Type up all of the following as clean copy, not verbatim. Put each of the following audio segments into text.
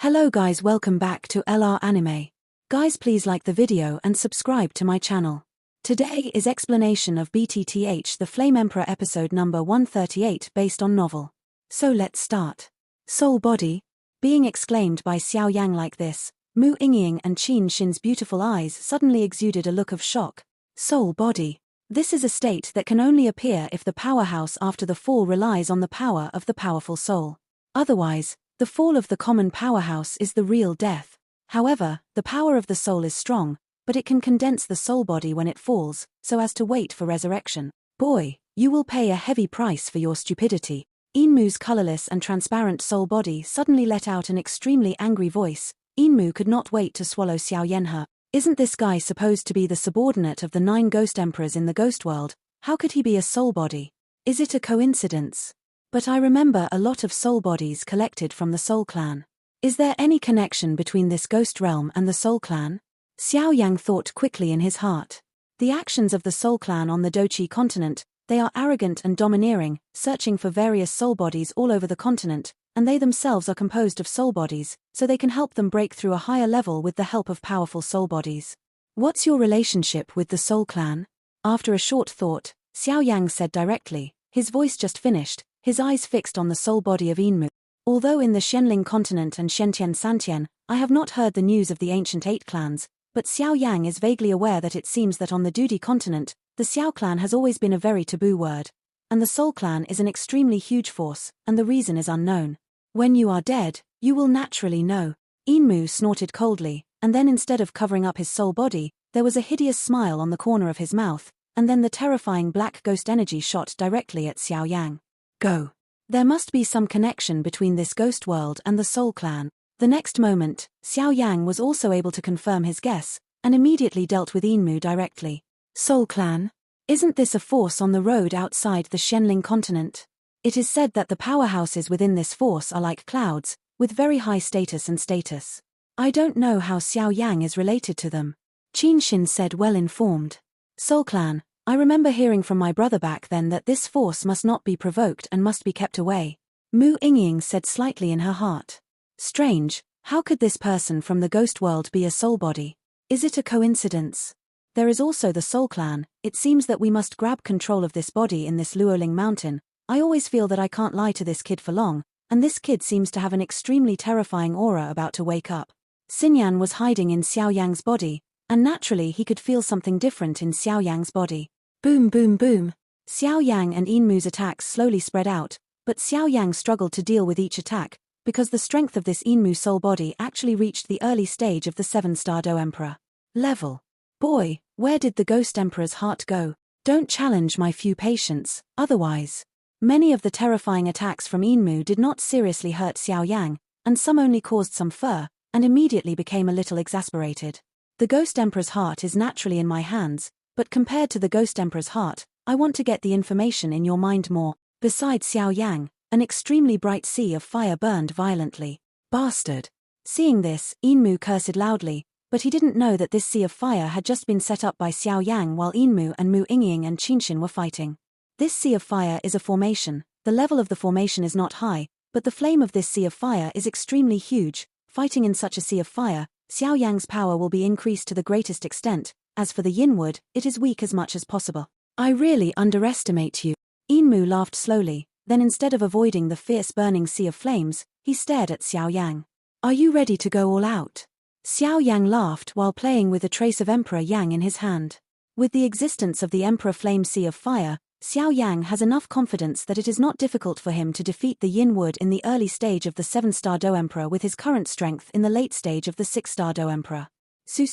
Hello guys, welcome back to LR Anime. Guys, please like the video and subscribe to my channel. Today is explanation of BTTH the Flame Emperor episode number 138 based on novel. So let's start. Soul body. Being exclaimed by Xiao Yan like this, Mu Yingying and Qin Shin's beautiful eyes suddenly exuded a look of shock. Soul body. This is a state that can only appear if the powerhouse after the fall relies on the power of the powerful soul. Otherwise, the fall of the common powerhouse is the real death. However, the power of the soul is strong, but it can condense the soul body when it falls, so as to wait for resurrection. Boy, you will pay a heavy price for your stupidity. Inmu's colorless and transparent soul body suddenly let out an extremely angry voice. Inmu could not wait to swallow Xiao Yan. Isn't this guy supposed to be the subordinate of the 9 ghost emperors in the ghost world? How could he be a soul body? Is it a coincidence? But I remember a lot of soul bodies collected from the Soul Clan. Is there any connection between this ghost realm and the Soul Clan? Xiao Yang thought quickly in his heart. The actions of the Soul Clan on the Dochi continent, they are arrogant and domineering, searching for various soul bodies all over the continent, and they themselves are composed of soul bodies, so they can help them break through a higher level with the help of powerful soul bodies. What's your relationship with the Soul Clan? After a short thought, Xiao Yang said directly, his voice just finished, his eyes fixed on the soul body of Inmu. Although in the Shenling continent and Shentian Santian, I have not heard the news of the ancient 8 clans, but Xiao Yang is vaguely aware that it seems that on the Dudi continent, the Xiao clan has always been a very taboo word. And the Soul Clan is an extremely huge force, and the reason is unknown. When you are dead, you will naturally know. Inmu snorted coldly, and then instead of covering up his soul body, there was a hideous smile on the corner of his mouth, and then the terrifying black ghost energy shot directly at Xiao Yang. Go. There must be some connection between this ghost world and the Soul Clan. The next moment, Xiao Yang was also able to confirm his guess, and immediately dealt with Inmu directly. Soul Clan? Isn't this a force on the road outside the Shenling continent? It is said that the powerhouses within this force are like clouds, with very high status and status. I don't know how Xiao Yang is related to them. Qin Shin said, well informed. Soul Clan, I remember hearing from my brother back then that this force must not be provoked and must be kept away. Mu Yingying said slightly in her heart. Strange, how could this person from the ghost world be a soul body? Is it a coincidence? There is also the Soul Clan. It seems that we must grab control of this body in this Luoling mountain. I always feel that I can't lie to this kid for long, and this kid seems to have an extremely terrifying aura about to wake up. Xinyan was hiding in Xiao Yang's body, and naturally he could feel something different in Xiao Yang's body. Boom boom boom. Xiao Yang and Inmu's attacks slowly spread out, but Xiao Yang struggled to deal with each attack, because the strength of this Inmu soul body actually reached the early stage of the 7-star Do Emperor level. Boy, where did the Ghost Emperor's heart go? Don't challenge my few patience, otherwise. Many of the terrifying attacks from Inmu did not seriously hurt Xiao Yang, and some only caused some fur, and immediately became a little exasperated. The Ghost Emperor's heart is naturally in my hands, but compared to the Ghost Emperor's heart, I want to get the information in your mind more. Besides Xiao Yang, an extremely bright sea of fire burned violently. Bastard! Seeing this, Inmu cursed loudly, but he didn't know that this sea of fire had just been set up by Xiao Yang while Inmu and Mu Yingying and Qin Shin were fighting. This sea of fire is a formation. The level of the formation is not high, but the flame of this sea of fire is extremely huge. Fighting in such a sea of fire, Xiao Yang's power will be increased to the greatest extent. As for the yin wood, it is weak as much as possible. I really underestimate you. Inmu laughed slowly, then instead of avoiding the fierce burning sea of flames, he stared at Xiao Yang. Are you ready to go all out? Xiao Yang laughed while playing with a trace of Emperor Yang in his hand. With the existence of the Emperor Flame Sea of Fire, Xiao Yang has enough confidence that it is not difficult for him to defeat the yin wood in the early stage of the 7-star Do Emperor with his current strength in the late stage of the 6-star Do Emperor. Su.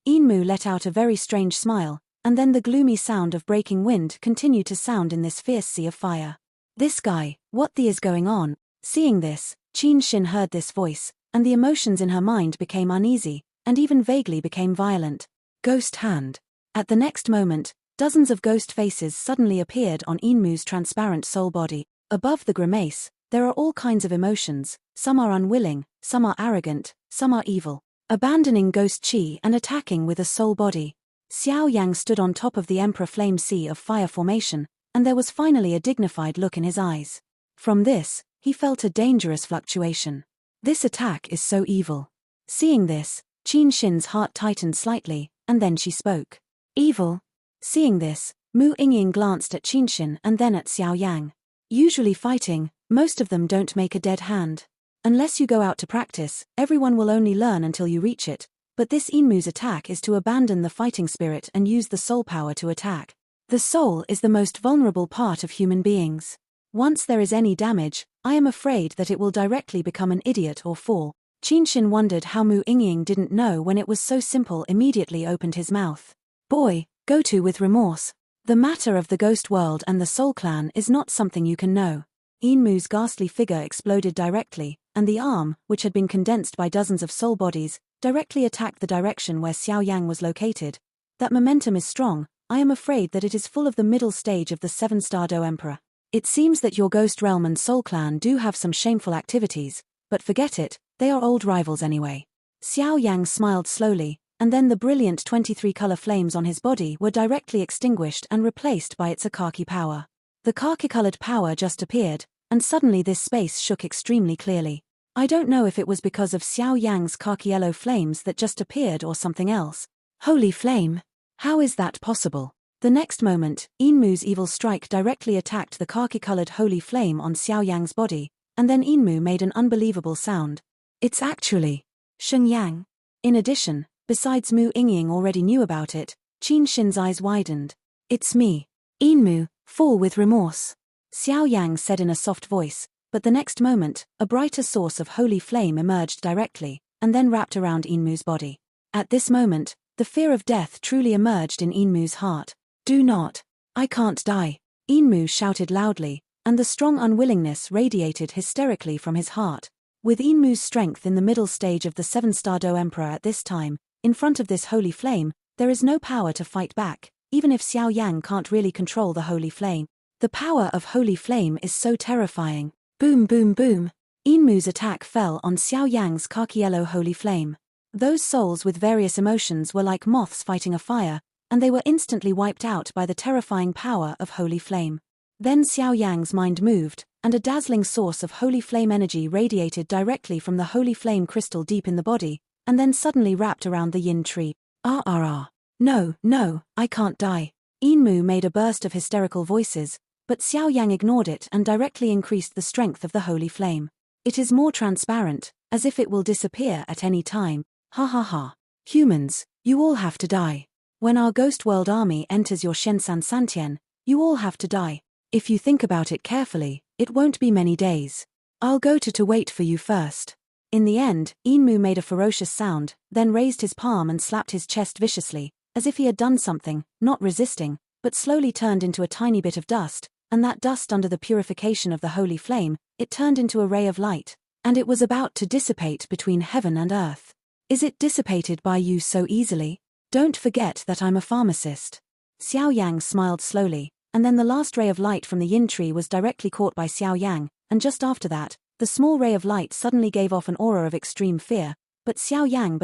Inmu let out a very strange smile, and then the gloomy sound of breaking wind continued to sound in this fierce sea of fire. This guy, what the is going on? Seeing this, Qin Shin heard this voice, and the emotions in her mind became uneasy, and even vaguely became violent. Ghost hand. At the next moment, dozens of ghost faces suddenly appeared on Inmu's transparent soul body. Above the grimace, there are all kinds of emotions. Some are unwilling, some are arrogant, some are evil. Abandoning ghost chi and attacking with a soul body. Xiao Yang stood on top of the Emperor Flame Sea of Fire formation, and there was finally a dignified look in his eyes. From this, he felt a dangerous fluctuation. This attack is so evil. Seeing this, Qin Shin's heart tightened slightly, and then she spoke. Evil? Seeing this, Mu Yingying glanced at Qin Shin and then at Xiao Yang. Usually fighting, most of them don't make a dead hand. Unless you go out to practice, everyone will only learn until you reach it, but this Inmu's attack is to abandon the fighting spirit and use the soul power to attack. The soul is the most vulnerable part of human beings. Once there is any damage, I am afraid that it will directly become an idiot or fall. Qin Shin wondered how Mu Yingying didn't know when it was so simple, immediately opened his mouth. Boy, go to with remorse. The matter of the ghost world and the soul clan is not something you can know. Inmu's ghastly figure exploded directly, and the arm, which had been condensed by dozens of soul bodies, directly attacked the direction where Xiao Yang was located. That momentum is strong. I am afraid that it is full of the middle stage of the 7-star Do Emperor. It seems that your ghost realm and soul clan do have some shameful activities, but forget it, they are old rivals anyway. Xiao Yang smiled slowly, and then the brilliant 23-color flames on his body were directly extinguished and replaced by its Akaki power. The khaki-colored power just appeared, and suddenly this space shook extremely clearly. I don't know if it was because of Xiao Yang's khaki yellow flames that just appeared or something else. Holy flame! How is that possible? The next moment, Inmu's evil strike directly attacked the khaki-colored holy flame on Xiao Yang's body, and then Inmu made an unbelievable sound. It's actually Sheng Yang. In addition, besides Mu Yingying already knew about it, Qin Shin's eyes widened. It's me. Inmu, fall with remorse. Xiao Yang said in a soft voice, but the next moment, a brighter source of holy flame emerged directly, and then wrapped around Inmu's body. At this moment, the fear of death truly emerged in Inmu's heart. Do not. I can't die. Inmu shouted loudly, and the strong unwillingness radiated hysterically from his heart. With Inmu's strength in the middle stage of the 7-star Do Emperor at this time, in front of this holy flame, there is no power to fight back, even if Xiao Yang can't really control the holy flame. The power of holy flame is so terrifying. Boom boom boom. Inmu's attack fell on Xiao Yang's khaki yellow holy flame. Those souls with various emotions were like moths fighting a fire, and they were instantly wiped out by the terrifying power of holy flame. Then Xiao Yang's mind moved, and a dazzling source of holy flame energy radiated directly from the holy flame crystal deep in the body, and then suddenly wrapped around the yin tree. No, no, I can't die. Inmu made a burst of hysterical voices, but Xiao Yang ignored it and directly increased the strength of the holy flame. It is more transparent, as if it will disappear at any time. Ha ha ha. Humans, you all have to die. When our ghost world army enters your Shensan Santian, you all have to die. If you think about it carefully, it won't be many days. I'll go to wait for you first. In the end, Inmu made a ferocious sound, then raised his palm and slapped his chest viciously, as if he had done something, not resisting, but slowly turned into a tiny bit of dust, and that dust under the purification of the holy flame, it turned into a ray of light, and it was about to dissipate between heaven and earth. Is it dissipated by you so easily? Don't forget that I'm a pharmacist. Xiao Yang smiled slowly, and then the last ray of light from the yin tree was directly caught by Xiao Yang, and just after that, the small ray of light suddenly gave off an aura of extreme fear, but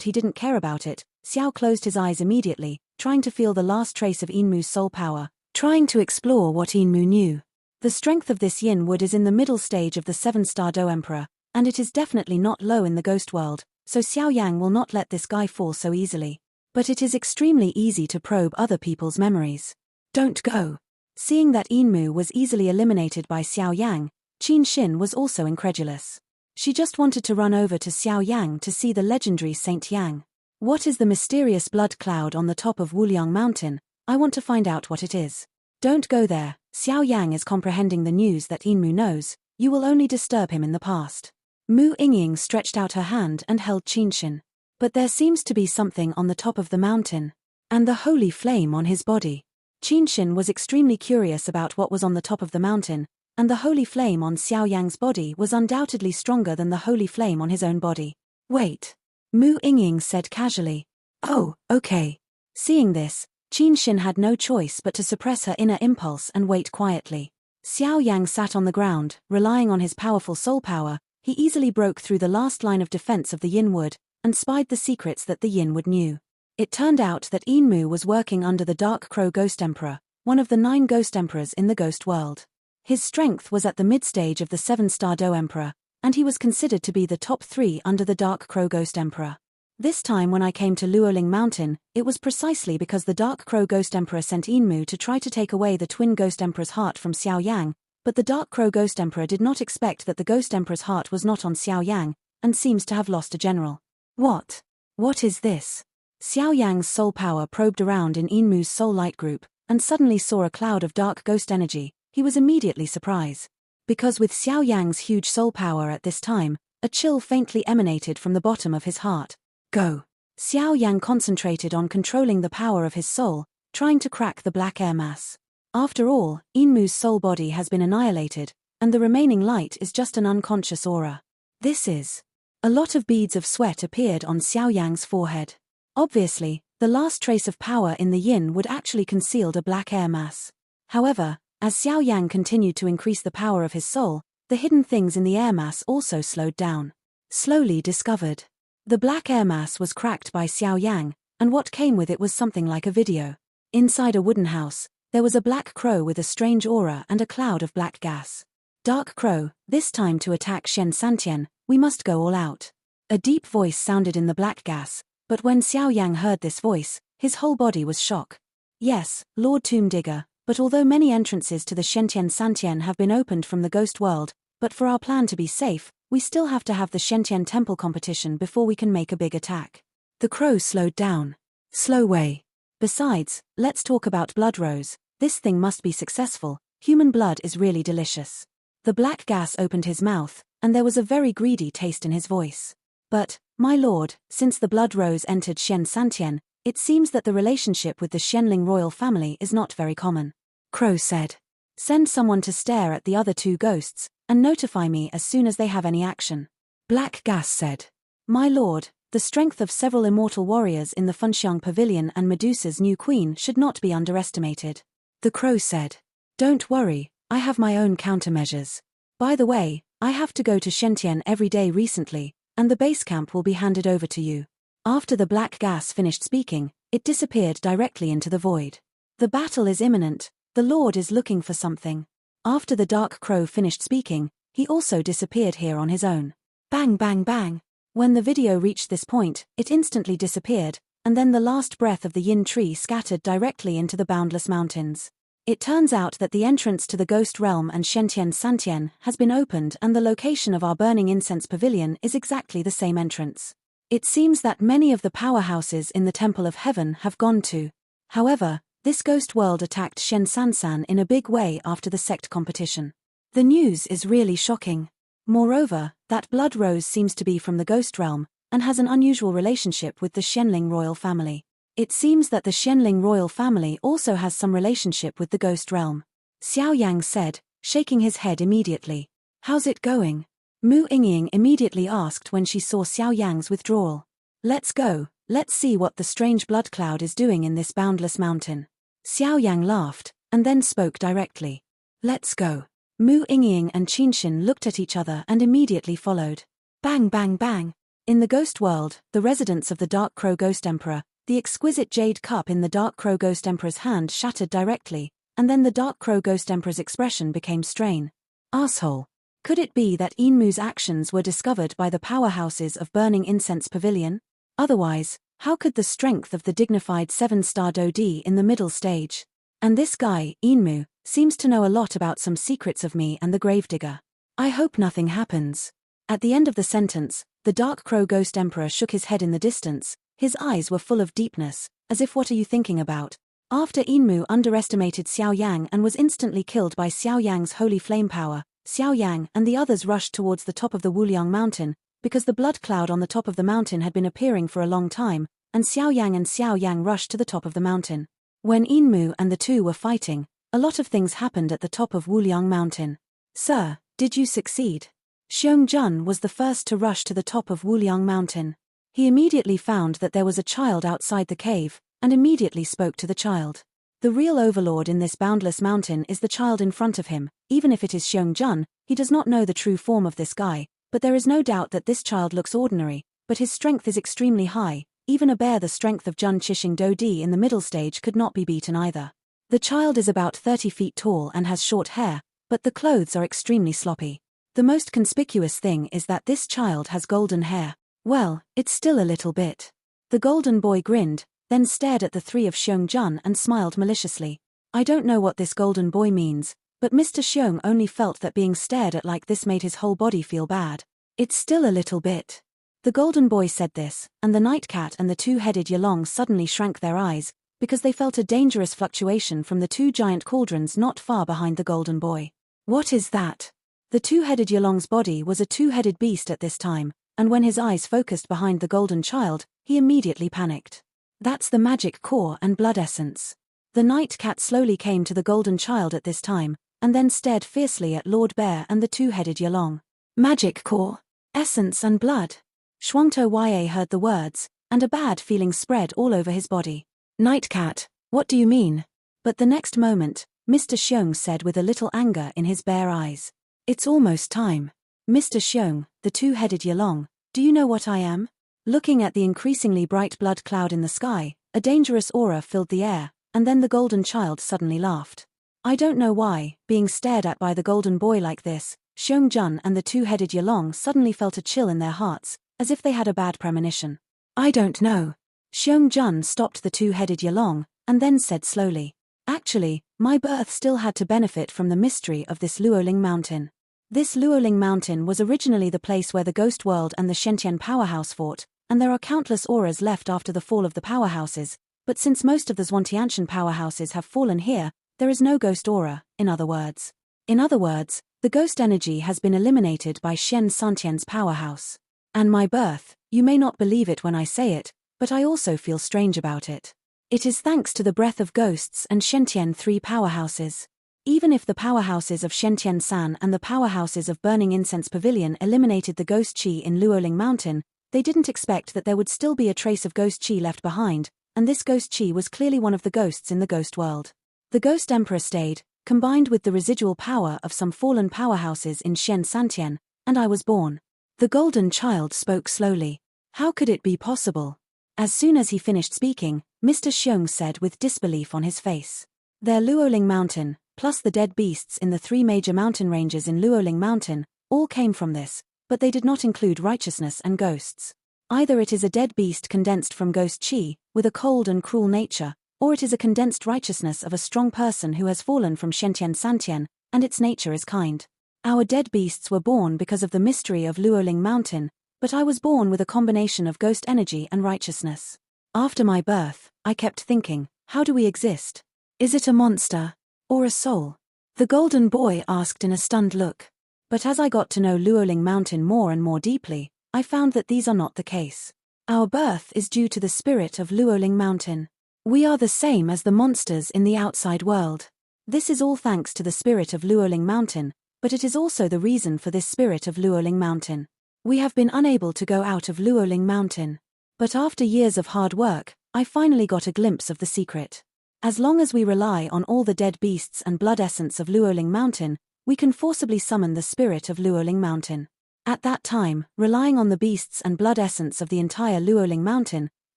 he didn't care about it. Xiao closed his eyes immediately, trying to feel the last trace of Inmu's soul power, trying to explore what Inmu knew. The strength of this yin wood is in the middle stage of the 7-star Do Emperor, and it is definitely not low in the ghost world, so Xiao Yang will not let this guy fall so easily. But it is extremely easy to probe other people's memories. Don't go. Seeing that Inmu was easily eliminated by Xiao Yang, Qin Shin was also incredulous. She just wanted to run over to Xiao Yang to see the legendary Saint Yang. What is the mysterious blood cloud on the top of Wuliang Mountain? I want to find out what it is. Don't go there. Xiao Yang is comprehending the news that Inmu knows. You will only disturb him in the past. Mu Yingying stretched out her hand and held Qin Shin. But there seems to be something on the top of the mountain. And the holy flame on his body. Qin Shin was extremely curious about what was on the top of the mountain, and the holy flame on Xiao Yang's body was undoubtedly stronger than the holy flame on his own body. Wait. Mu Yingying said casually. Oh, okay. Seeing this, Qin Shin had no choice but to suppress her inner impulse and wait quietly. Xiao Yang sat on the ground, relying on his powerful soul power. He easily broke through the last line of defense of the yin wood, and spied the secrets that the yin wood knew. It turned out that Inmu was working under the Dark Crow Ghost Emperor, one of the 9 Ghost Emperors in the ghost world. His strength was at the mid-stage of the 7-star Do Emperor, and he was considered to be the top 3 under the Dark Crow Ghost Emperor. This time when I came to Luoling Mountain, it was precisely because the Dark Crow Ghost Emperor sent Inmu to try to take away the twin Ghost Emperor's heart from Xiao Yang, but the Dark Crow Ghost Emperor did not expect that the Ghost Emperor's heart was not on Xiao Yang, and seems to have lost a general. What? What is this? Xiao Yang's soul power probed around in Inmu's soul light group, and suddenly saw a cloud of dark ghost energy. He was immediately surprised. Because with Xiao Yang's huge soul power at this time, a chill faintly emanated from the bottom of his heart. Go. Xiao Yang concentrated on controlling the power of his soul, trying to crack the black air mass. After all, Inmu's soul body has been annihilated, and the remaining light is just an unconscious aura. This is. A lot of beads of sweat appeared on Xiao Yang's forehead. Obviously, the last trace of power in the yin would actually concealed a black air mass. However, as Xiao Yang continued to increase the power of his soul, the hidden things in the air mass also slowed down. Slowly discovered. The black air mass was cracked by Xiao Yang, and what came with it was something like a video. Inside a wooden house, there was a black crow with a strange aura and a cloud of black gas. Dark Crow, this time to attack Shen Santian, we must go all out. A deep voice sounded in the black gas, but when Xiao Yang heard this voice, his whole body was shock. Yes, Lord Tomb Digger, but although many entrances to the Shentian Santian have been opened from the ghost world, but for our plan to be safe, we still have to have the Shentian temple competition before we can make a big attack. The crow slowed down. Slow way. Besides, let's talk about Blood Rose. This thing must be successful. Human blood is really delicious. The black gas opened his mouth, and there was a very greedy taste in his voice. But, my lord, since the Blood Rose entered Shen Santian, it seems that the relationship with the Shenling royal family is not very common. Crow said. Send someone to stare at the other 2 ghosts, and notify me as soon as they have any action. Black Gas said. My lord, the strength of several immortal warriors in the Funxiang Pavilion and Medusa's new queen should not be underestimated. The crow said. Don't worry, I have my own countermeasures. By the way, I have to go to Shentian every day recently, and the base camp will be handed over to you. After the black gas finished speaking, it disappeared directly into the void. The battle is imminent, the Lord is looking for something. After the Dark Crow finished speaking, he also disappeared here on his own. Bang bang bang. When the video reached this point, it instantly disappeared, and then the last breath of the yin tree scattered directly into the boundless mountains. It turns out that the entrance to the Ghost Realm and Shentian Santian has been opened, and the location of our Burning Incense Pavilion is exactly the same entrance. It seems that many of the powerhouses in the Temple of Heaven have gone to. However, this ghost world attacked Shen Sansan in a big way after the sect competition. The news is really shocking. Moreover, that Blood Rose seems to be from the Ghost Realm, and has an unusual relationship with the Shenling royal family. It seems that the Shenling royal family also has some relationship with the Ghost Realm. Xiao Yang said, shaking his head immediately. How's it going? Mu Yingying immediately asked when she saw Xiao Yang's withdrawal. Let's go, let's see what the strange blood cloud is doing in this boundless mountain. Xiao Yang laughed, and then spoke directly. Let's go. Mu Yingying and Qinshin looked at each other and immediately followed. Bang bang bang. In the ghost world, the residence of the Dark Crow Ghost Emperor, the exquisite jade cup in the Dark Crow Ghost Emperor's hand shattered directly, and then the Dark Crow Ghost Emperor's expression became strain. Asshole. Could it be that Inmu's actions were discovered by the powerhouses of Burning Incense Pavilion? Otherwise, how could the strength of the dignified 7-star Dodi in the middle stage? And this guy, Inmu, seems to know a lot about some secrets of me and the Gravedigger. I hope nothing happens. At the end of the sentence, the Dark Crow Ghost Emperor shook his head in the distance. His eyes were full of deepness, as if what are you thinking about? After Inmu underestimated Xiao Yang and was instantly killed by Xiao Yang's holy flame power, Xiao Yang and the others rushed towards the top of the Wuliang mountain, because the blood cloud on the top of the mountain had been appearing for a long time, and Xiao Yang rushed to the top of the mountain. When Inmu and the 2 were fighting, a lot of things happened at the top of Wuliang mountain. Sir, did you succeed? Xiong Jun was the first to rush to the top of Wuliang mountain. He immediately found that there was a child outside the cave, and immediately spoke to the child. The real overlord in this boundless mountain is the child in front of him. Even if it is Xiong Jun, he does not know the true form of this guy, but there is no doubt that this child looks ordinary, but his strength is extremely high. Even a bear the strength of Jun Chishing Dodi in the middle stage could not be beaten either. The child is about 30 feet tall and has short hair, but the clothes are extremely sloppy. The most conspicuous thing is that this child has golden hair. Well, it's still a little bit. The golden boy grinned, then stared at the three of Xiong and smiled maliciously. I don't know what this golden boy means, but Mr. Xiong only felt that being stared at like this made his whole body feel bad. It's still a little bit. The golden boy said this, and the nightcat and the two-headed Yalong suddenly shrank their eyes, because they felt a dangerous fluctuation from the two giant cauldrons not far behind the golden boy. What is that? The two-headed Yalong's body was a two-headed beast at this time, and when his eyes focused behind the golden child, he immediately panicked. That's the magic core and blood essence. The nightcat slowly came to the golden child at this time, and then stared fiercely at Lord Bear and the two-headed Yalong. Magic core, essence and blood. Shuangtou Ya heard the words, and a bad feeling spread all over his body. Nightcat, what do you mean? But the next moment, Mr. Xiong said with a little anger in his bare eyes. It's almost time. Mr. Xiong, the two-headed Yalong, do you know what I am? Looking at the increasingly bright blood cloud in the sky, a dangerous aura filled the air, and then the golden child suddenly laughed. I don't know why, being stared at by the golden boy like this, Xiong and the two-headed Yalong suddenly felt a chill in their hearts, as if they had a bad premonition. I don't know. Xiong stopped the two-headed Yalong, and then said slowly. Actually, my birth still had to benefit from the mystery of this Luoling Mountain. This Luoling Mountain was originally the place where the Ghost World and the Shentian powerhouse fought, and there are countless auras left after the fall of the powerhouses, but since most of the Zhuangtianshan powerhouses have fallen here, there is no ghost aura, in other words. In other words, the ghost energy has been eliminated by Shen Santian's powerhouse. And my birth, you may not believe it when I say it, but I also feel strange about it. It is thanks to the breath of ghosts and Shentian 3 powerhouses. Even if the powerhouses of Shentian San and the powerhouses of Burning Incense Pavilion eliminated the ghost chi in Luoling Mountain, they didn't expect that there would still be a trace of ghost chi left behind, and this ghost chi was clearly one of the ghosts in the ghost world. The Ghost Emperor stayed, combined with the residual power of some fallen powerhouses in Shen Santian, and I was born. The golden child spoke slowly. How could it be possible? As soon as he finished speaking, Mr. Xiong said with disbelief on his face. Their Luoling Mountain, plus the dead beasts in the 3 major mountain ranges in Luoling Mountain, all came from this, but they did not include righteousness and ghosts. Either it is a dead beast condensed from ghost chi, with a cold and cruel nature, or it is a condensed righteousness of a strong person who has fallen from Shentian Santian, and its nature is kind. Our dead beasts were born because of the mystery of Luoling Mountain, but I was born with a combination of ghost energy and righteousness. After my birth, I kept thinking, how do we exist? Is it a monster? Or a soul? The golden boy asked in a stunned look. But as I got to know Luoling Mountain more and more deeply, I found that these are not the case. Our birth is due to the spirit of Luoling Mountain. We are the same as the monsters in the outside world. This is all thanks to the spirit of Luoling Mountain, but it is also the reason for this spirit of Luoling Mountain. We have been unable to go out of Luoling Mountain. But after years of hard work, I finally got a glimpse of the secret. As long as we rely on all the dead beasts and blood essence of Luoling Mountain, we can forcibly summon the spirit of Luoling Mountain. At that time, relying on the beasts and blood essence of the entire Luoling Mountain,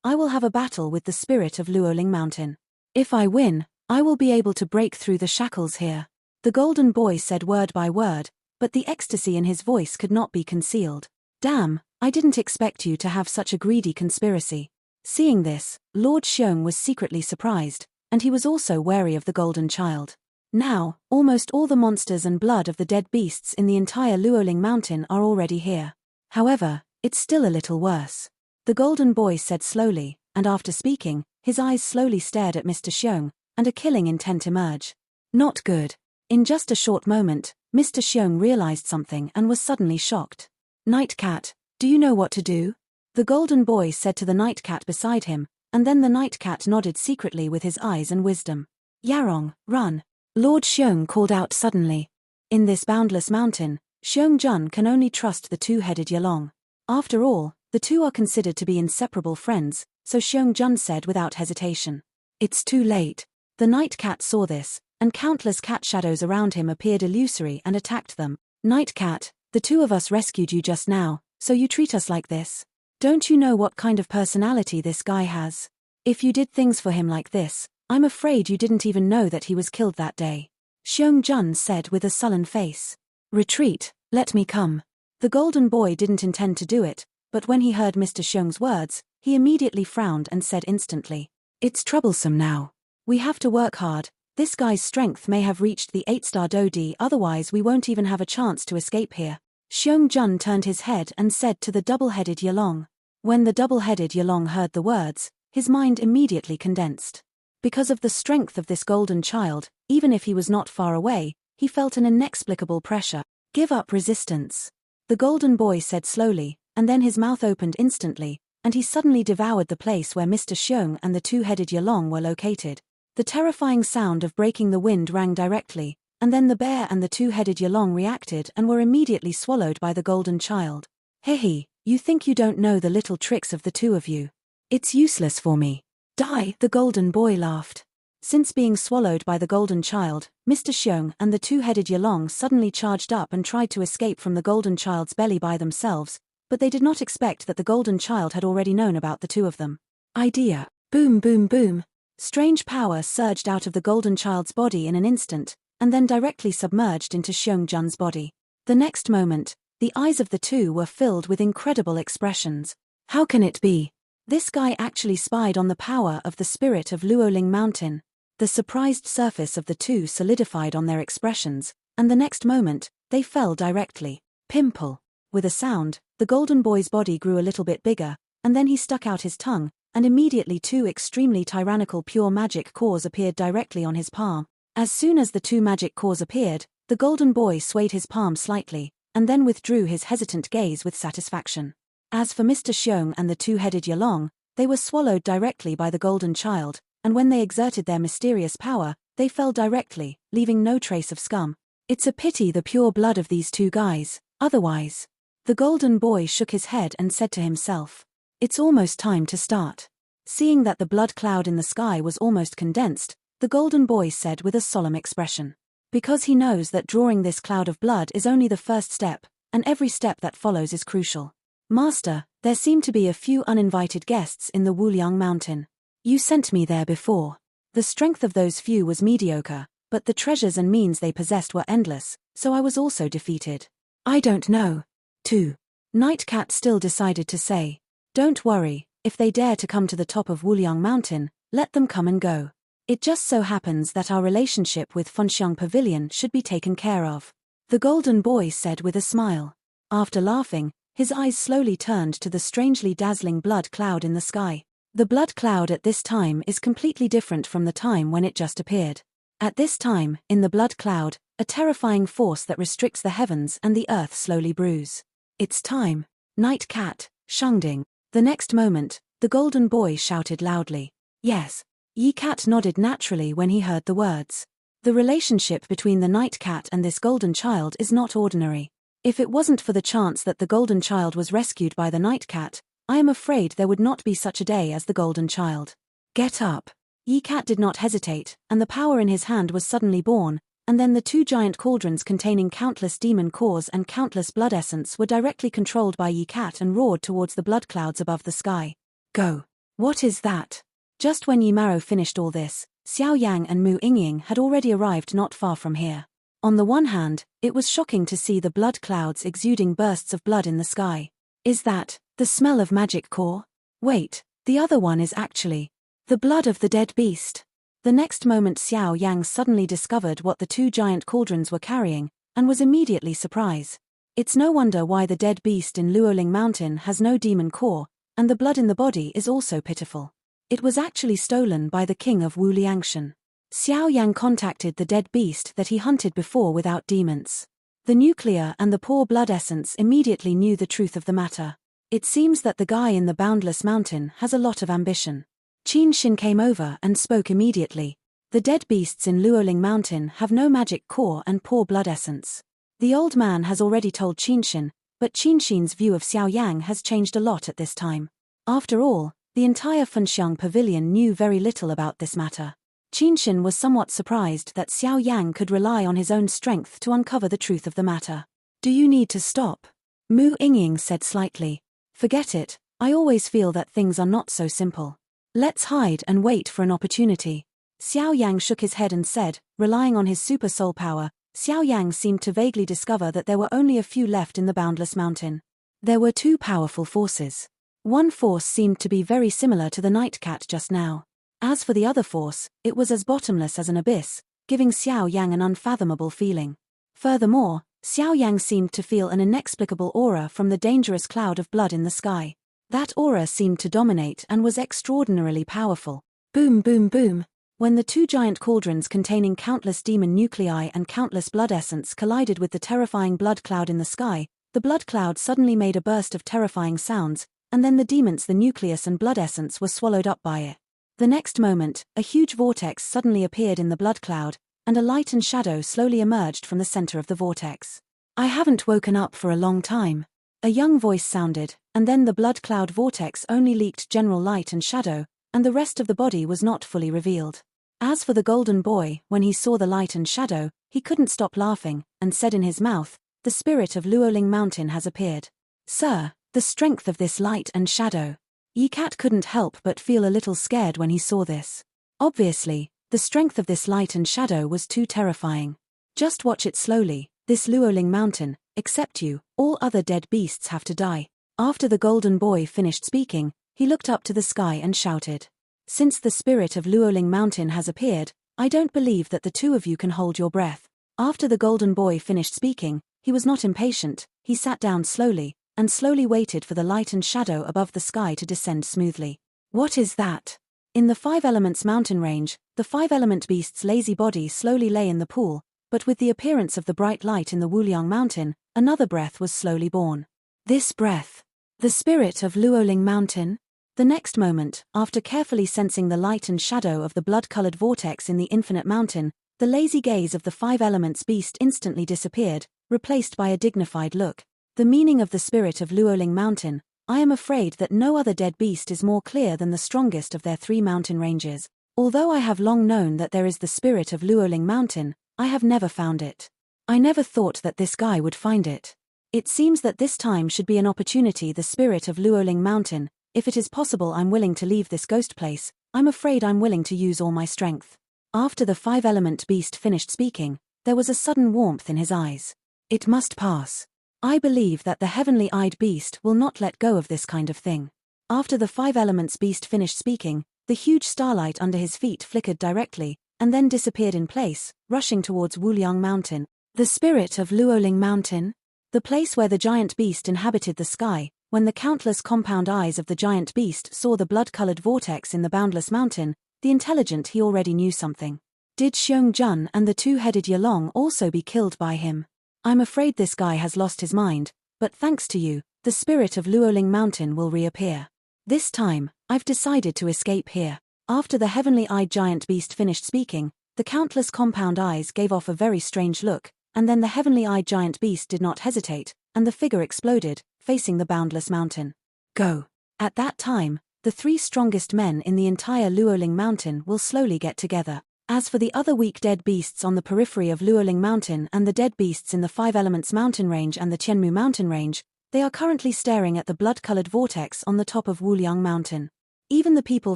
I will have a battle with the spirit of Luoling Mountain. If I win, I will be able to break through the shackles here. The golden boy said word by word, but the ecstasy in his voice could not be concealed. Damn, I didn't expect you to have such a greedy conspiracy. Seeing this, Lord Xiong was secretly surprised, and he was also wary of the golden child. Now, almost all the monsters and blood of the dead beasts in the entire Luoling Mountain are already here. However, it's still a little worse. The golden boy said slowly, and after speaking, his eyes slowly stared at Mr. Xiong, and a killing intent emerged. Not good. In just a short moment, Mr. Xiong realized something and was suddenly shocked. Nightcat, do you know what to do? The golden boy said to the nightcat beside him, and then the nightcat nodded secretly with his eyes and wisdom. Yarong, run. Lord Xiong called out suddenly. In this boundless mountain, Xiong can only trust the two-headed Yalong. After all, the two are considered to be inseparable friends, so Xiong said without hesitation. It's too late. The nightcat saw this, and countless cat shadows around him appeared illusory and attacked them. Nightcat, the two of us rescued you just now, so you treat us like this? Don't you know what kind of personality this guy has? If you did things for him like this, I'm afraid you didn't even know that he was killed that day. Xiong said with a sullen face. Retreat. Let me come. The golden boy didn't intend to do it, but when he heard Mr. Xiong's words, he immediately frowned and said instantly, "It's troublesome now. We have to work hard. This guy's strength may have reached the 8-star Dodi, otherwise we won't even have a chance to escape here." Xiong Jun turned his head and said to the double-headed Yalong. When the double-headed Yalong heard the words, his mind immediately condensed. Because of the strength of this golden child, even if he was not far away, he felt an inexplicable pressure. "Give up resistance," the golden boy said slowly, and then his mouth opened instantly, and he suddenly devoured the place where Mr. Xiong and the two-headed Yalong were located. The terrifying sound of breaking the wind rang directly, and then the bear and the two-headed Yalong reacted and were immediately swallowed by the golden child. "Hehe, you think you don't know the little tricks of the two of you. It's useless for me. Die," the golden boy laughed. Since being swallowed by the golden child, Mr. Xiong and the two-headed Yalong suddenly charged up and tried to escape from the golden child's belly by themselves, but they did not expect that the golden child had already known about the two of them. Idea. Boom boom boom. Strange power surged out of the golden child's body in an instant, and then directly submerged into Xiong Jun's body. The next moment, the eyes of the two were filled with incredible expressions. How can it be? This guy actually spied on the power of the spirit of Luoling Mountain. The surprised surface of the two solidified on their expressions, and the next moment, they fell directly. Pimple. With a sound, the golden boy's body grew a little bit bigger, and then he stuck out his tongue, and immediately two extremely tyrannical pure magic cores appeared directly on his palm. As soon as the two magic cores appeared, the golden boy swayed his palm slightly, and then withdrew his hesitant gaze with satisfaction. As for Mr. Xiong and the two-headed Yalong, they were swallowed directly by the golden child, and when they exerted their mysterious power, they fell directly, leaving no trace of scum. It's a pity the pure blood of these two guys, otherwise. The golden boy shook his head and said to himself, "It's almost time to start." Seeing that the blood cloud in the sky was almost condensed, the golden boy said with a solemn expression. Because he knows that drawing this cloud of blood is only the first step, and every step that follows is crucial. "Master, there seem to be a few uninvited guests in the Wuliang Mountain. You sent me there before. The strength of those few was mediocre, but the treasures and means they possessed were endless, so I was also defeated." "I don't know." 2. Nightcat still decided to say, "Don't worry, if they dare to come to the top of Wuliang Mountain, let them come and go. It just so happens that our relationship with Funxiang Pavilion should be taken care of," the golden boy said with a smile. After laughing, his eyes slowly turned to the strangely dazzling blood cloud in the sky. The blood cloud at this time is completely different from the time when it just appeared. At this time, in the blood cloud, a terrifying force that restricts the heavens and the earth slowly brews. "It's time. Night Cat, Shangding." The next moment, the golden boy shouted loudly. "Yes." Yi Cat nodded naturally when he heard the words. The relationship between the Night Cat and this golden child is not ordinary. If it wasn't for the chance that the golden child was rescued by the Night Cat, I am afraid there would not be such a day as the golden child. "Get up." Yi Cat did not hesitate, and the power in his hand was suddenly born, and then the two giant cauldrons containing countless demon cores and countless blood essence were directly controlled by Yi Cat and roared towards the blood clouds above the sky. "Go." "What is that?" Just when Yi Maro finished all this, Xiao Yang and Mu Yingying had already arrived not far from here. On the one hand, it was shocking to see the blood clouds exuding bursts of blood in the sky. Is that the smell of magic core? Wait, the other one is actually the blood of the dead beast. The next moment Xiao Yang suddenly discovered what the two giant cauldrons were carrying, and was immediately surprised. It's no wonder why the dead beast in Luoling Mountain has no demon core, and the blood in the body is also pitiful. It was actually stolen by the king of Wu Liangshan. Xiao Yang contacted the dead beast that he hunted before without demons. The nuclear and the poor blood essence immediately knew the truth of the matter. It seems that the guy in the Boundless Mountain has a lot of ambition. Qin Xin came over and spoke immediately. The dead beasts in Luoling Mountain have no magic core and poor blood essence. The old man has already told Qin Xin, but Qin Xin's view of Xiao Yang has changed a lot at this time. After all, the entire Funxiang Pavilion knew very little about this matter. Qin Xin was somewhat surprised that Xiao Yang could rely on his own strength to uncover the truth of the matter. "Do you need to stop?" Mu Yingying said slightly. "Forget it, I always feel that things are not so simple. Let's hide and wait for an opportunity." Xiao Yang shook his head and said, relying on his super soul power, Xiao Yang seemed to vaguely discover that there were only a few left in the boundless mountain. There were two powerful forces. One force seemed to be very similar to the night cat just now. As for the other force, it was as bottomless as an abyss, giving Xiao Yang an unfathomable feeling. Furthermore, Xiao Yang seemed to feel an inexplicable aura from the dangerous cloud of blood in the sky. That aura seemed to dominate and was extraordinarily powerful. Boom, boom, boom. When the two giant cauldrons containing countless demon nuclei and countless blood essence collided with the terrifying blood cloud in the sky, the blood cloud suddenly made a burst of terrifying sounds, and then the nucleus and blood essence were swallowed up by it. The next moment, a huge vortex suddenly appeared in the blood cloud, and a light and shadow slowly emerged from the center of the vortex. I haven't woken up for a long time. A young voice sounded, and then the blood cloud vortex only leaked general light and shadow, and the rest of the body was not fully revealed. As for the golden boy, when he saw the light and shadow, he couldn't stop laughing, and said in his mouth, "The spirit of Luoling Mountain has appeared. Sir, the strength of this light and shadow." Yi Cat couldn't help but feel a little scared when he saw this. Obviously, the strength of this light and shadow was too terrifying. Just watch it slowly, this Luoling Mountain, except you, all other dead beasts have to die. After the golden boy finished speaking, he looked up to the sky and shouted, "Since the spirit of Luoling Mountain has appeared, I don't believe that the two of you can hold your breath." After the golden boy finished speaking, he was not impatient, he sat down slowly, and slowly waited for the light and shadow above the sky to descend smoothly. What is that? In the Five Elements mountain range, the five-element beast's lazy body slowly lay in the pool, but with the appearance of the bright light in the Wuliang mountain, another breath was slowly born. This breath. The spirit of Luoling Mountain? The next moment, after carefully sensing the light and shadow of the blood-colored vortex in the infinite mountain, the lazy gaze of the Five Elements beast instantly disappeared, replaced by a dignified look. The meaning of the spirit of Luoling Mountain. I am afraid that no other dead beast is more clear than the strongest of their three mountain ranges. Although I have long known that there is the spirit of Luoling Mountain, I have never found it. I never thought that this guy would find it. It seems that this time should be an opportunity. The spirit of Luoling Mountain. If it is possible, I'm willing to leave this ghost place. I'm afraid I'm willing to use all my strength. After the five-element beast finished speaking, there was a sudden warmth in his eyes. It must pass. I believe that the heavenly-eyed beast will not let go of this kind of thing. After the Five Elements beast finished speaking, the huge starlight under his feet flickered directly, and then disappeared in place, rushing towards Wuliang Mountain. The spirit of Luoling Mountain? The place where the giant beast inhabited the sky. When the countless compound eyes of the giant beast saw the blood-colored vortex in the boundless mountain, the intelligent he already knew something. Did Xiong Jun and the two-headed Yalong also be killed by him? I'm afraid this guy has lost his mind, but thanks to you, the spirit of Luoling Mountain will reappear. This time, I've decided to escape here. After the heavenly-eyed giant beast finished speaking, the countless compound eyes gave off a very strange look, and then the heavenly-eyed giant beast did not hesitate, and the figure exploded, facing the boundless mountain. Go. At that time, the three strongest men in the entire Luoling Mountain will slowly get together. As for the other weak dead beasts on the periphery of Luoling Mountain and the dead beasts in the Five Elements mountain range and the Tianmu mountain range, they are currently staring at the blood-colored vortex on the top of Wuliang Mountain. Even the people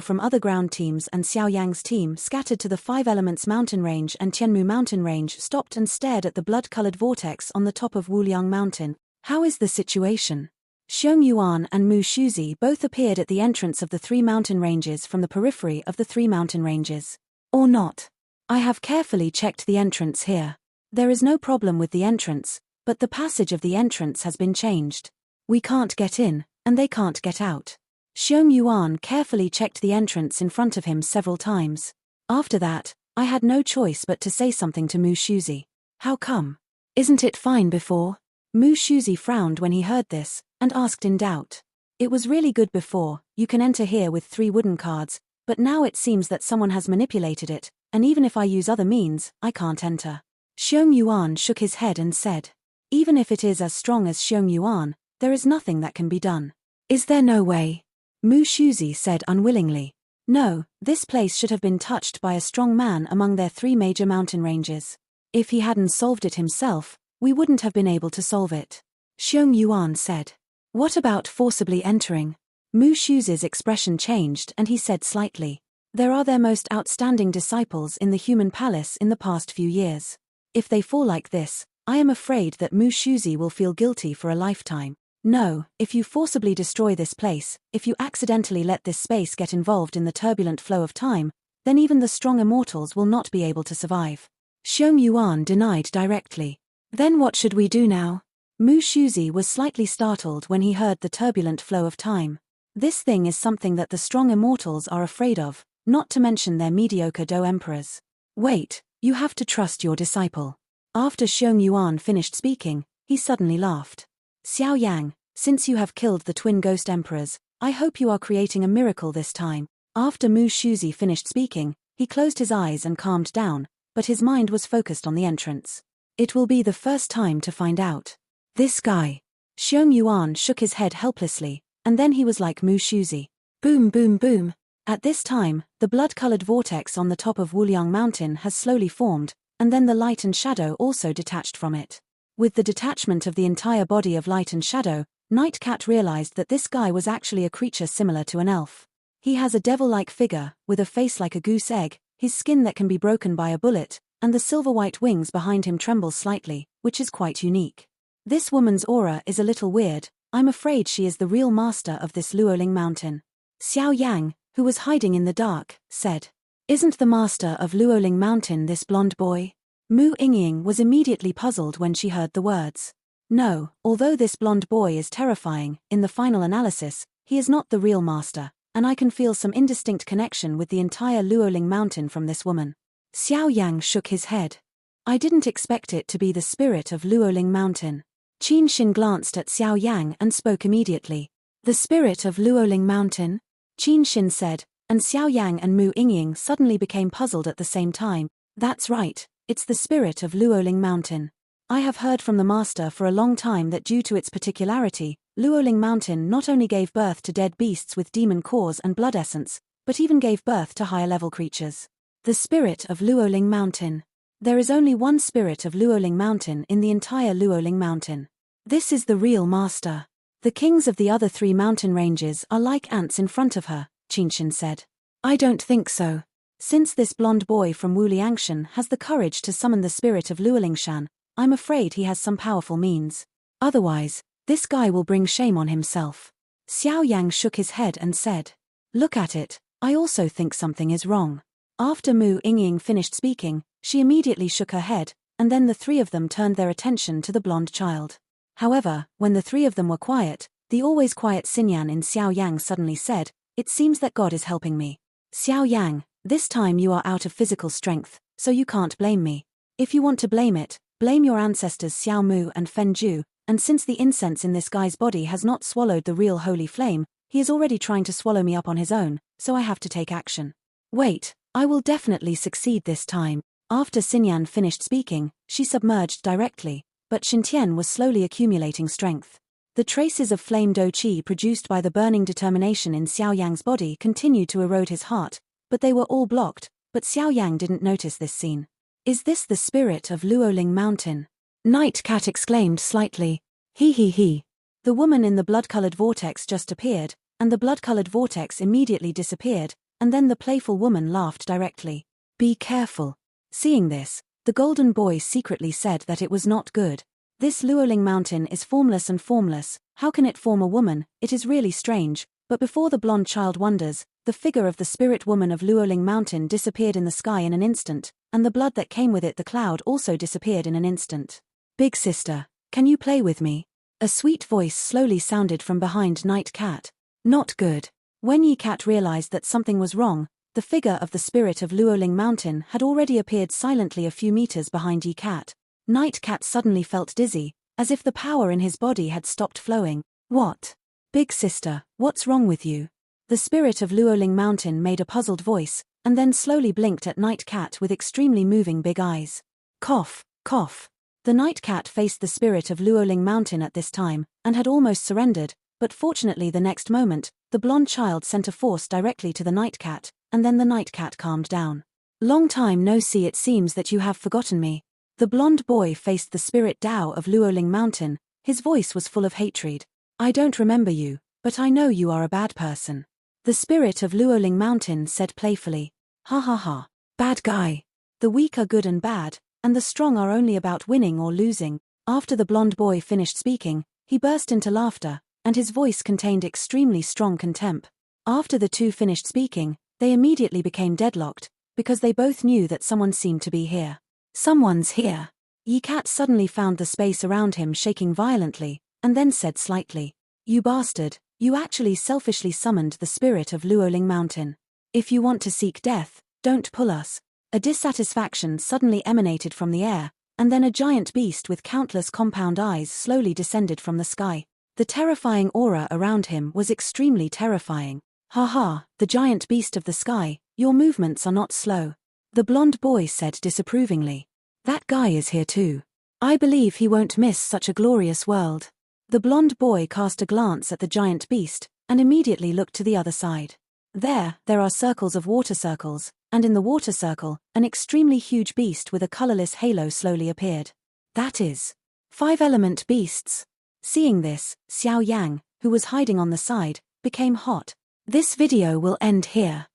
from other ground teams and Xiao Yang's team scattered to the Five Elements mountain range and Tianmu mountain range stopped and stared at the blood-colored vortex on the top of Wuliang Mountain. How is the situation? Xiong Yuan and Mu Shuzi both appeared at the entrance of the three mountain ranges from the periphery of the three mountain ranges. Or not. I have carefully checked the entrance here. There is no problem with the entrance, but the passage of the entrance has been changed. We can't get in, and they can't get out. Xiong Yuan carefully checked the entrance in front of him several times. After that, I had no choice but to say something to Mu Shuzi. How come? Isn't it fine before? Mu Shuzi frowned when he heard this, and asked in doubt. It was really good before. You can enter here with 3 wooden cards, but now it seems that someone has manipulated it, and even if I use other means, I can't enter. Xiong Yuan shook his head and said, even if it is as strong as Xiong Yuan, there is nothing that can be done. Is there no way? Mu Shuzi said unwillingly. No, this place should have been touched by a strong man among their 3 major mountain ranges. If he hadn't solved it himself, we wouldn't have been able to solve it. Xiong Yuan said. What about forcibly entering? Mu Shuzi's expression changed and he said slightly. There are their most outstanding disciples in the human palace in the past few years. If they fall like this, I am afraid that Mu Shuzi will feel guilty for a lifetime. No, if you forcibly destroy this place, if you accidentally let this space get involved in the turbulent flow of time, then even the strong immortals will not be able to survive. Xiong Yuan denied directly. Then what should we do now? Mu Shuzi was slightly startled when he heard the turbulent flow of time. This thing is something that the strong immortals are afraid of, not to mention their mediocre Do emperors. Wait, you have to trust your disciple. After Xiong Yuan finished speaking, he suddenly laughed. Xiao Yang, since you have killed the twin ghost emperors, I hope you are creating a miracle this time. After Mu Shuzi finished speaking, he closed his eyes and calmed down, but his mind was focused on the entrance. It will be the first time to find out. This guy. Xiong Yuan shook his head helplessly, and then he was like Mu Shuzi. Boom boom boom. At this time, the blood-colored vortex on the top of Wuliang Mountain has slowly formed, and then the light and shadow also detached from it. With the detachment of the entire body of light and shadow, Night Cat realized that this guy was actually a creature similar to an elf. He has a devil-like figure, with a face like a goose egg, his skin that can be broken by a bullet, and the silver-white wings behind him tremble slightly, which is quite unique. This woman's aura is a little weird. I'm afraid she is the real master of this Luoling Mountain. Xiao Yang, who was hiding in the dark, said. Isn't the master of Luoling Mountain this blonde boy? Mu Yingying was immediately puzzled when she heard the words. No, although this blonde boy is terrifying, in the final analysis, he is not the real master, and I can feel some indistinct connection with the entire Luoling Mountain from this woman. Xiao Yang shook his head. I didn't expect it to be the spirit of Luoling Mountain. Qin Xin glanced at Xiao Yang and spoke immediately. The spirit of Luoling Mountain? Qin Xin said, and Xiao Yang and Mu Yingying suddenly became puzzled at the same time. That's right, it's the spirit of Luoling Mountain. I have heard from the master for a long time that due to its particularity, Luoling Mountain not only gave birth to dead beasts with demon cores and blood essence, but even gave birth to higher-level creatures. The spirit of Luoling Mountain. There is only one spirit of Luoling Mountain in the entire Luoling Mountain. This is the real master. The kings of the other 3 mountain ranges are like ants in front of her, Qin Xin said. I don't think so. Since this blonde boy from Wuliangshan has the courage to summon the spirit of Luolingshan, I'm afraid he has some powerful means. Otherwise, this guy will bring shame on himself. Xiao Yang shook his head and said. Look at it, I also think something is wrong. After Mu Yingying finished speaking, she immediately shook her head, and then the 3 of them turned their attention to the blonde child. However, when the 3 of them were quiet, the always quiet Xinyan in Xiao Yang suddenly said, It seems that God is helping me. Xiao Yang, this time you are out of physical strength, so you can't blame me. If you want to blame it, blame your ancestors Xiao Mu and Fen Ju, and since the incense in this guy's body has not swallowed the real holy flame, he is already trying to swallow me up on his own, so I have to take action. Wait, I will definitely succeed this time. After Xinyan finished speaking, she submerged directly, but Xintian was slowly accumulating strength. The traces of flame do qi produced by the burning determination in Xiao Yang's body continued to erode his heart, but they were all blocked, but Xiao Yang didn't notice this scene. Is this the spirit of Luoling Mountain? Night Cat exclaimed slightly. He. The woman in the blood-colored vortex just appeared, and the blood-colored vortex immediately disappeared, and then the playful woman laughed directly. Be careful. Seeing this, the golden boy secretly said that it was not good. This Luoling Mountain is formless and formless, how can it form a woman? It is really strange, but before the blonde child wonders, the figure of the spirit woman of Luoling Mountain disappeared in the sky in an instant, and the blood that came with it the cloud also disappeared in an instant. Big sister, can you play with me? A sweet voice slowly sounded from behind Night Cat. Not good. When Yi Cat realized that something was wrong, the figure of the spirit of Luoling Mountain had already appeared silently a few meters behind Yi Cat. Night Cat suddenly felt dizzy, as if the power in his body had stopped flowing. What? Big sister, what's wrong with you? The spirit of Luoling Mountain made a puzzled voice, and then slowly blinked at Night Cat with extremely moving big eyes. Cough, cough. The Night Cat faced the spirit of Luoling Mountain at this time, and had almost surrendered, but fortunately the next moment, the blonde child sent a force directly to the Night Cat, and then the Night Cat calmed down. Long time no see, it seems that you have forgotten me. The blonde boy faced the spirit Dao of Luoling Mountain, his voice was full of hatred. I don't remember you, but I know you are a bad person. The spirit of Luoling Mountain said playfully. Ha ha ha. Bad guy. The weak are good and bad, and the strong are only about winning or losing. After the blonde boy finished speaking, he burst into laughter, and his voice contained extremely strong contempt. After the two finished speaking, they immediately became deadlocked, because they both knew that someone seemed to be here. Someone's here. Ye Cat suddenly found the space around him shaking violently, and then said slightly, "You bastard, you actually selfishly summoned the spirit of Luoling Mountain. If you want to seek death, don't pull us." A dissatisfaction suddenly emanated from the air, and then a giant beast with countless compound eyes slowly descended from the sky. The terrifying aura around him was extremely terrifying. "Ha, the giant beast of the sky, your movements are not slow," the blonde boy said disapprovingly. "That guy is here too. I believe he won't miss such a glorious world." The blonde boy cast a glance at the giant beast, and immediately looked to the other side. There are circles of water circles, and in the water circle, an extremely huge beast with a colorless halo slowly appeared. That is 5-element beasts. Seeing this, Xiao Yan, who was hiding on the side, became hot. This video will end here.